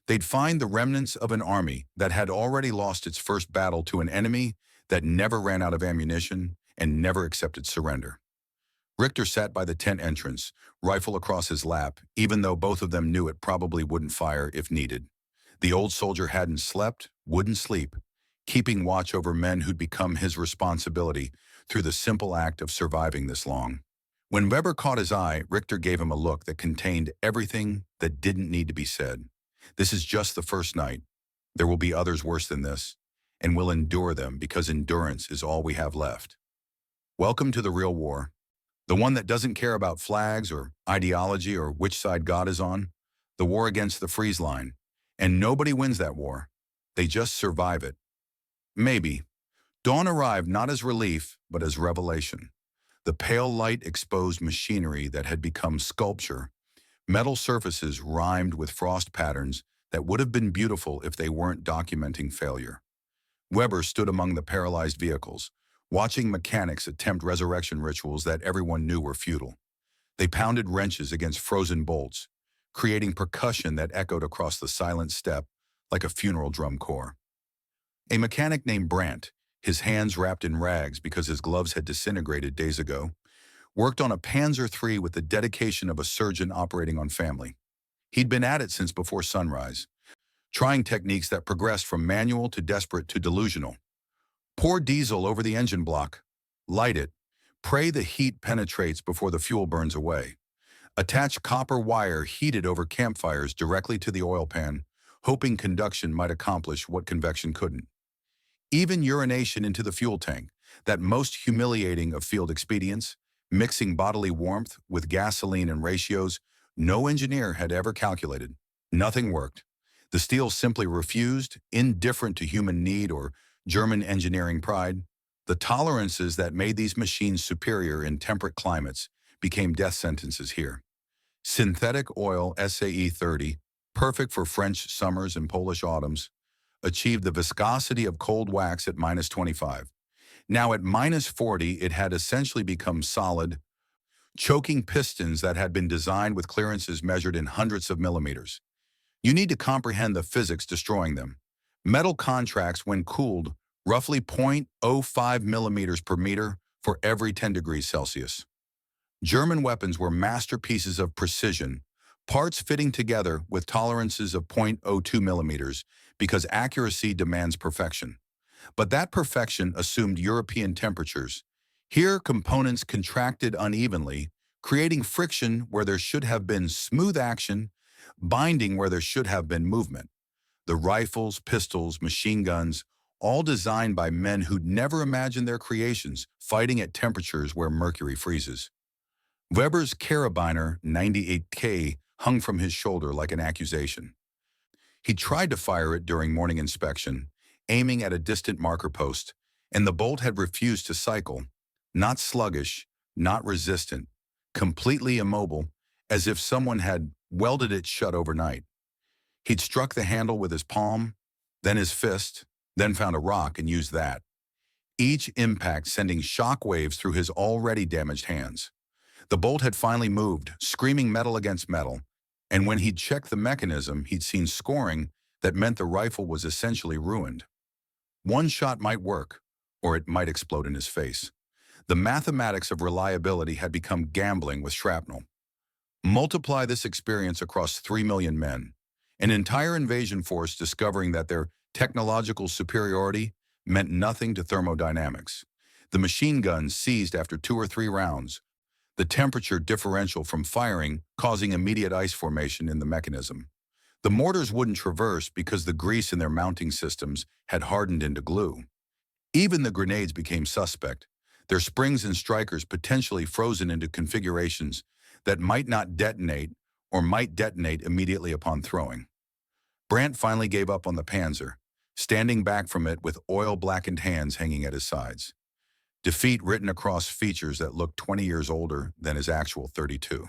They'd find the remnants of an army that had already lost its first battle to an enemy that never ran out of ammunition and never accepted surrender. Richter sat by the tent entrance, rifle across his lap, even though both of them knew it probably wouldn't fire if needed. The old soldier hadn't slept, wouldn't sleep, keeping watch over men who'd become his responsibility through the simple act of surviving this long. When Weber caught his eye, Richter gave him a look that contained everything that didn't need to be said. This is just the first night. There will be others worse than this, and we'll endure them because endurance is all we have left. Welcome to the real war. The one that doesn't care about flags or ideology or which side God is on. The war against the freeze line. And nobody wins that war. They just survive it. Maybe. Dawn arrived not as relief, but as revelation. The pale light exposed machinery that had become sculpture, metal surfaces rhymed with frost patterns that would have been beautiful if they weren't documenting failure. Weber stood among the paralyzed vehicles, watching mechanics attempt resurrection rituals that everyone knew were futile. They pounded wrenches against frozen bolts, creating percussion that echoed across the silent steppe like a funeral drum corps. A mechanic named Brandt, his hands wrapped in rags because his gloves had disintegrated days ago, worked on a Panzer III with the dedication of a surgeon operating on family. He'd been at it since before sunrise, trying techniques that progressed from manual to desperate to delusional. Pour diesel over the engine block, light it, pray the heat penetrates before the fuel burns away. Attach copper wire heated over campfires directly to the oil pan, hoping conduction might accomplish what convection couldn't. Even urination into the fuel tank, that most humiliating of field expedients, mixing bodily warmth with gasoline in ratios no engineer had ever calculated. Nothing worked. The steel simply refused, indifferent to human need or German engineering pride. The tolerances that made these machines superior in temperate climates became death sentences here. Synthetic oil SAE 30, perfect for French summers and Polish autumns, achieved the viscosity of cold wax at -25. Now at -40, it had essentially become solid, choking pistons that had been designed with clearances measured in hundreds of millimeters. You need to comprehend the physics destroying them. Metal contracts, when cooled, roughly 0.05 millimeters per meter for every 10 degrees Celsius. German weapons were masterpieces of precision, parts fitting together with tolerances of 0.02 millimeters because accuracy demands perfection. But that perfection assumed European temperatures. Here, components contracted unevenly, creating friction where there should have been smooth action, binding where there should have been movement. The rifles, pistols, machine guns, all designed by men who'd never imagined their creations fighting at temperatures where mercury freezes. Weber's Karabiner 98K hung from his shoulder like an accusation. He tried to fire it during morning inspection, aiming at a distant marker post, and the bolt had refused to cycle, not sluggish, not resistant, completely immobile, as if someone had welded it shut overnight. He'd struck the handle with his palm, then his fist, then found a rock and used that. Each impact sending shock waves through his already damaged hands. The bolt had finally moved, screaming metal against metal, and when he'd checked the mechanism, he'd seen scoring that meant the rifle was essentially ruined. One shot might work, or it might explode in his face. The mathematics of reliability had become gambling with shrapnel. Multiply this experience across 3 million men, an entire invasion force discovering that their technological superiority meant nothing to thermodynamics. The machine guns seized after 2 or 3 rounds, the temperature differential from firing causing immediate ice formation in the mechanism. The mortars wouldn't traverse because the grease in their mounting systems had hardened into glue. Even the grenades became suspect, their springs and strikers potentially frozen into configurations that might not detonate or might detonate immediately upon throwing. Brandt finally gave up on the Panzer, standing back from it with oil-blackened hands hanging at his sides. Defeat written across features that looked 20 years older than his actual 32.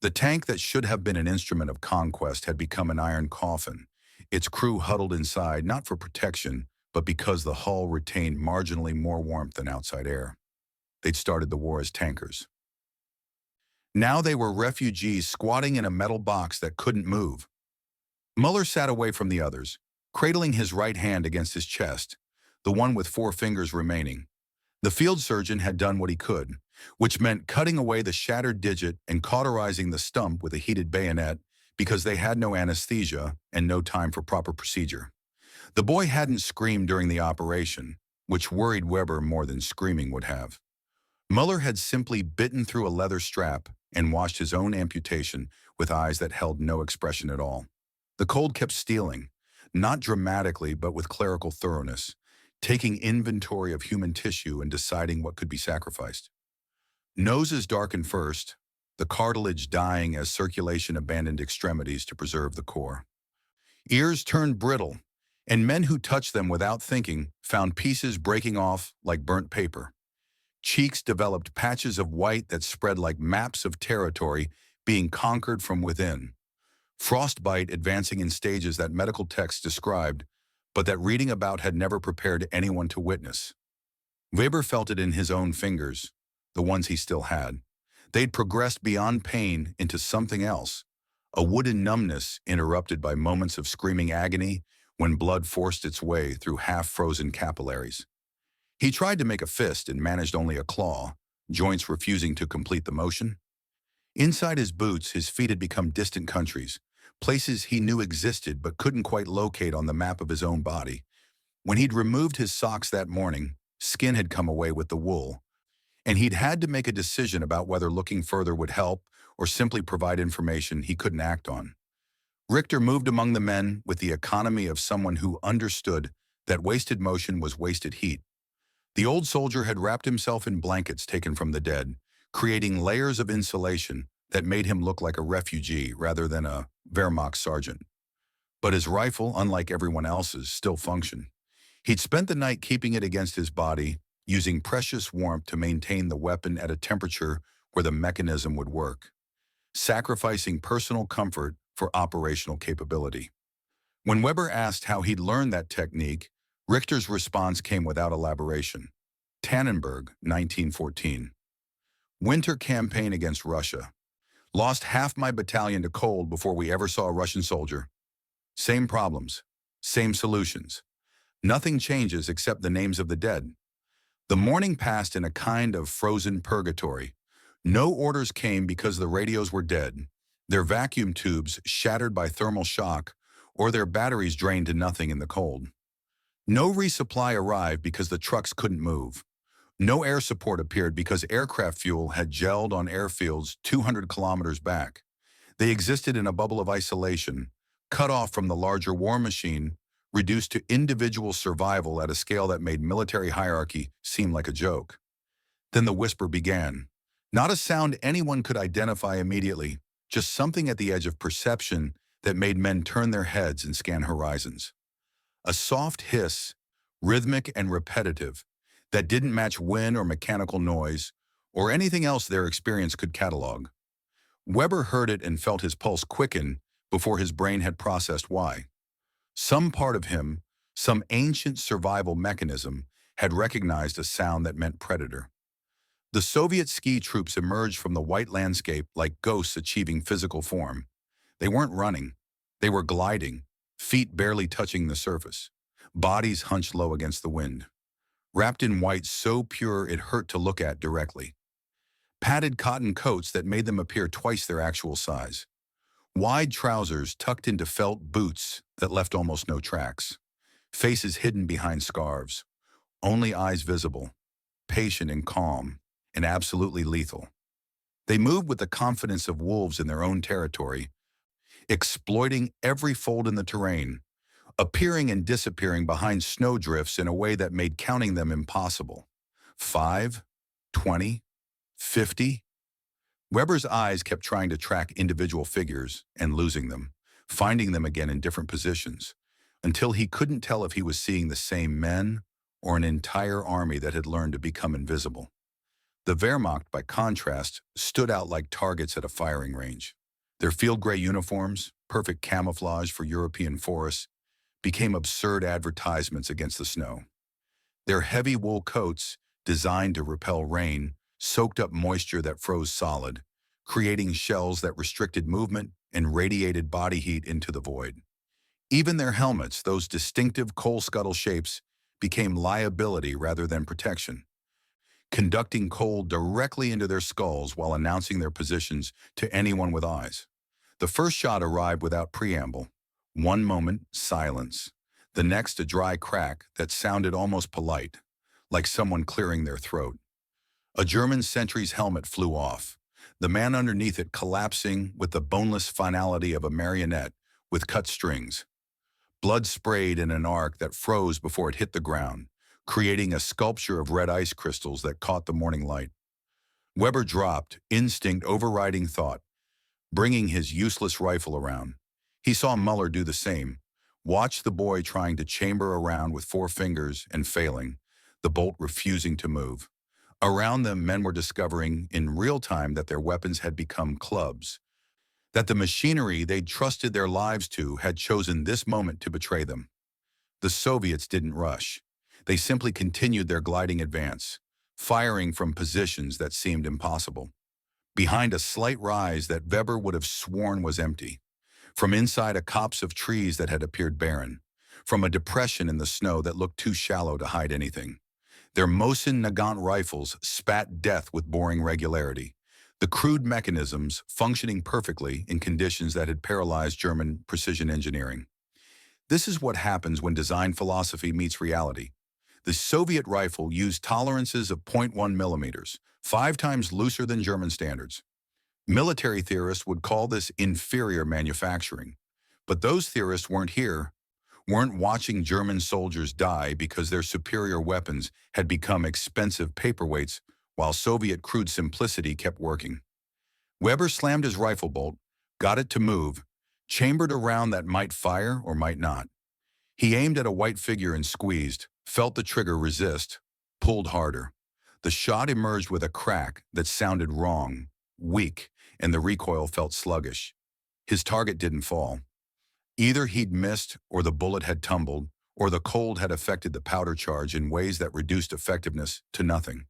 The tank that should have been an instrument of conquest had become an iron coffin, its crew huddled inside not for protection, but because the hull retained marginally more warmth than outside air. They'd started the war as tankers. Now they were refugees squatting in a metal box that couldn't move. Muller sat away from the others, cradling his right hand against his chest, the one with 4 fingers remaining. The field surgeon had done what he could, which meant cutting away the shattered digit and cauterizing the stump with a heated bayonet because they had no anesthesia and no time for proper procedure. The boy hadn't screamed during the operation, which worried Weber more than screaming would have. Muller had simply bitten through a leather strap and watched his own amputation with eyes that held no expression at all. The cold kept stealing, not dramatically but with clerical thoroughness, taking inventory of human tissue and deciding what could be sacrificed. Noses darkened first, the cartilage dying as circulation abandoned extremities to preserve the core. Ears turned brittle, and men who touched them without thinking found pieces breaking off like burnt paper. Cheeks developed patches of white that spread like maps of territory being conquered from within. Frostbite advancing in stages that medical texts described, but that reading about had never prepared anyone to witness. Weber felt it in his own fingers, the ones he still had. They'd progressed beyond pain into something else, a wooden numbness interrupted by moments of screaming agony when blood forced its way through half-frozen capillaries. He tried to make a fist and managed only a claw, joints refusing to complete the motion. Inside his boots, his feet had become distant countries, places he knew existed but couldn't quite locate on the map of his own body. When he'd removed his socks that morning, skin had come away with the wool, and he'd had to make a decision about whether looking further would help or simply provide information he couldn't act on. Richter moved among the men with the economy of someone who understood that wasted motion was wasted heat. The old soldier had wrapped himself in blankets taken from the dead, creating layers of insulation that made him look like a refugee rather than a Wehrmacht sergeant. But his rifle, unlike everyone else's, still functioned. He'd spent the night keeping it against his body, using precious warmth to maintain the weapon at a temperature where the mechanism would work, sacrificing personal comfort for operational capability. When Weber asked how he'd learned that technique, Richter's response came without elaboration. Tannenberg, 1914. Winter campaign against Russia. Lost half my battalion to cold before we ever saw a Russian soldier. Same problems, same solutions. Nothing changes except the names of the dead. The morning passed in a kind of frozen purgatory. No orders came because the radios were dead, their vacuum tubes shattered by thermal shock, or their batteries drained to nothing in the cold. No resupply arrived because the trucks couldn't move. No air support appeared because aircraft fuel had gelled on airfields 200 kilometers back. They existed in a bubble of isolation, cut off from the larger war machine, reduced to individual survival at a scale that made military hierarchy seem like a joke. Then the whisper began. Not a sound anyone could identify immediately, just something at the edge of perception that made men turn their heads and scan horizons. A soft hiss, rhythmic and repetitive, that didn't match wind or mechanical noise or anything else their experience could catalog. Weber heard it and felt his pulse quicken before his brain had processed why. Some part of him, some ancient survival mechanism, had recognized a sound that meant predator. The Soviet ski troops emerged from the white landscape like ghosts achieving physical form. They weren't running. They were gliding, feet barely touching the surface, bodies hunched low against the wind. Wrapped in white so pure it hurt to look at directly. Padded cotton coats that made them appear twice their actual size. Wide trousers tucked into felt boots that left almost no tracks. Faces hidden behind scarves. Only eyes visible. Patient and calm, and absolutely lethal. They moved with the confidence of wolves in their own territory, exploiting every fold in the terrain, appearing and disappearing behind snowdrifts in a way that made counting them impossible. 5, 20, 50. Weber's eyes kept trying to track individual figures and losing them, finding them again in different positions, until he couldn't tell if he was seeing the same men or an entire army that had learned to become invisible. The Wehrmacht, by contrast, stood out like targets at a firing range. Their field gray uniforms, perfect camouflage for European forests, became absurd advertisements against the snow. Their heavy wool coats, designed to repel rain, soaked up moisture that froze solid, creating shells that restricted movement and radiated body heat into the void. Even their helmets, those distinctive coal scuttle shapes, became liability rather than protection, conducting coal directly into their skulls while announcing their positions to anyone with eyes. The first shot arrived without preamble. One moment, silence. The next, a dry crack that sounded almost polite, like someone clearing their throat. A German sentry's helmet flew off, the man underneath it collapsing with the boneless finality of a marionette with cut strings. Blood sprayed in an arc that froze before it hit the ground, creating a sculpture of red ice crystals that caught the morning light. Weber dropped, instinct overriding thought, bringing his useless rifle around. He saw Muller do the same, watch the boy trying to chamber around with 4 fingers and failing, the bolt refusing to move. Around them, men were discovering in real time that their weapons had become clubs, that the machinery they'd trusted their lives to had chosen this moment to betray them. The Soviets didn't rush. They simply continued their gliding advance, firing from positions that seemed impossible. Behind a slight rise that Weber would have sworn was empty, from inside a copse of trees that had appeared barren, from a depression in the snow that looked too shallow to hide anything. Their Mosin Nagant rifles spat death with boring regularity, the crude mechanisms functioning perfectly in conditions that had paralyzed German precision engineering. This is what happens when design philosophy meets reality. The Soviet rifle used tolerances of 0.1 millimeters, 5 times looser than German standards. Military theorists would call this inferior manufacturing. But those theorists weren't watching German soldiers die because their superior weapons had become expensive paperweights while Soviet crude simplicity kept working. Weber slammed his rifle bolt, got it to move, chambered a round that might fire or might not. He aimed at a white figure and squeezed, felt the trigger resist, pulled harder. The shot emerged with a crack that sounded wrong, weak, and the recoil felt sluggish. His target didn't fall. Either he'd missed, or the bullet had tumbled, or the cold had affected the powder charge in ways that reduced effectiveness to nothing.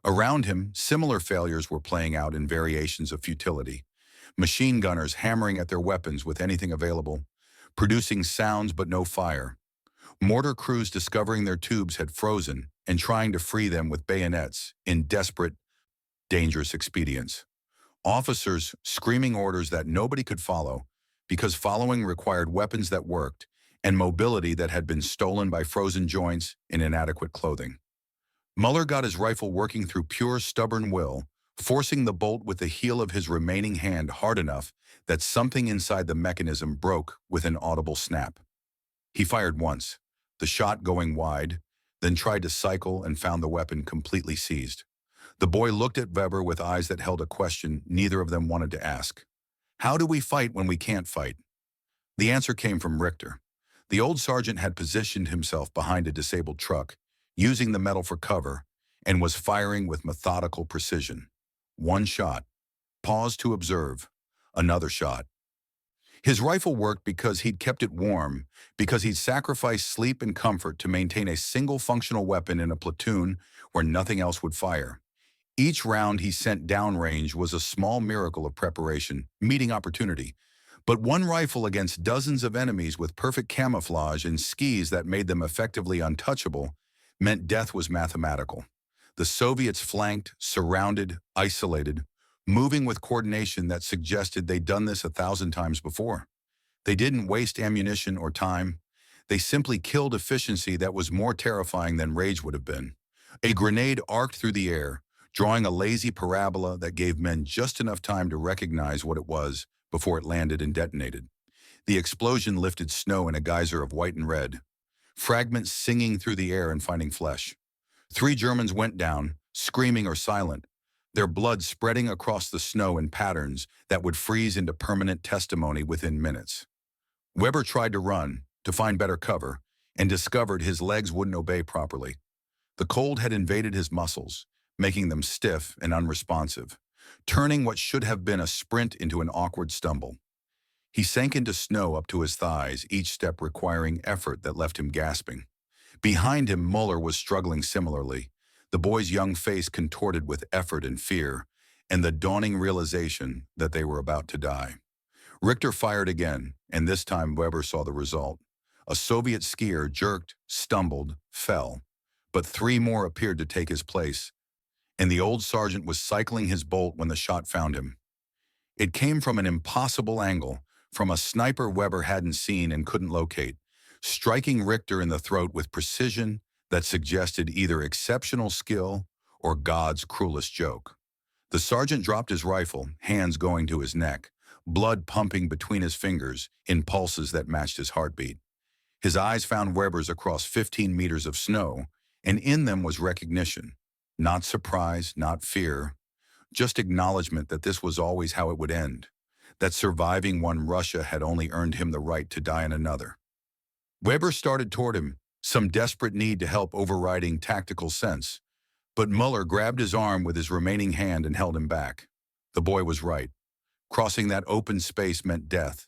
Around him, similar failures were playing out in variations of futility. Machine gunners hammering at their weapons with anything available, producing sounds but no fire. Mortar crews discovering their tubes had frozen and trying to free them with bayonets in desperate, dangerous expedients. Officers screaming orders that nobody could follow because following required weapons that worked and mobility that had been stolen by frozen joints and inadequate clothing. Muller got his rifle working through pure stubborn will, forcing the bolt with the heel of his remaining hand hard enough that something inside the mechanism broke with an audible snap. He fired once, the shot going wide, then tried to cycle and found the weapon completely seized. The boy looked at Weber with eyes that held a question neither of them wanted to ask. How do we fight when we can't fight? The answer came from Richter. The old sergeant had positioned himself behind a disabled truck, using the metal for cover, and was firing with methodical precision. One shot. Paused to observe. Another shot. His rifle worked because he'd kept it warm, because he'd sacrificed sleep and comfort to maintain a single functional weapon in a platoon where nothing else would fire. Each round he sent downrange was a small miracle of preparation, meeting opportunity. But one rifle against dozens of enemies with perfect camouflage and skis that made them effectively untouchable meant death was mathematical. The Soviets flanked, surrounded, isolated, moving with coordination that suggested they'd done this 1,000 times before. They didn't waste ammunition or time. They simply killed efficiency that was more terrifying than rage would have been. A grenade arced through the air, drawing a lazy parabola that gave men just enough time to recognize what it was before it landed and detonated. The explosion lifted snow in a geyser of white and red, fragments singing through the air and finding flesh. 3 Germans went down, screaming or silent, their blood spreading across the snow in patterns that would freeze into permanent testimony within minutes. Weber tried to run, to find better cover, and discovered his legs wouldn't obey properly. The cold had invaded his muscles, making them stiff and unresponsive, turning what should have been a sprint into an awkward stumble. He sank into snow up to his thighs, each step requiring effort that left him gasping. Behind him, Muller was struggling similarly, the boy's young face contorted with effort and fear, and the dawning realization that they were about to die. Richter fired again, and this time Weber saw the result. A Soviet skier jerked, stumbled, fell, but three more appeared to take his place, and the old sergeant was cycling his bolt when the shot found him. It came from an impossible angle, from a sniper Weber hadn't seen and couldn't locate, striking Richter in the throat with precision that suggested either exceptional skill or God's cruelest joke. The sergeant dropped his rifle, hands going to his neck, blood pumping between his fingers in pulses that matched his heartbeat. His eyes found Weber's across 15 meters of snow, and in them was recognition. Not surprise, not fear, just acknowledgement that this was always how it would end, that surviving one Russia had only earned him the right to die in another. Weber started toward him, some desperate need to help overriding tactical sense, but Muller grabbed his arm with his remaining hand and held him back. The boy was right. Crossing that open space meant death,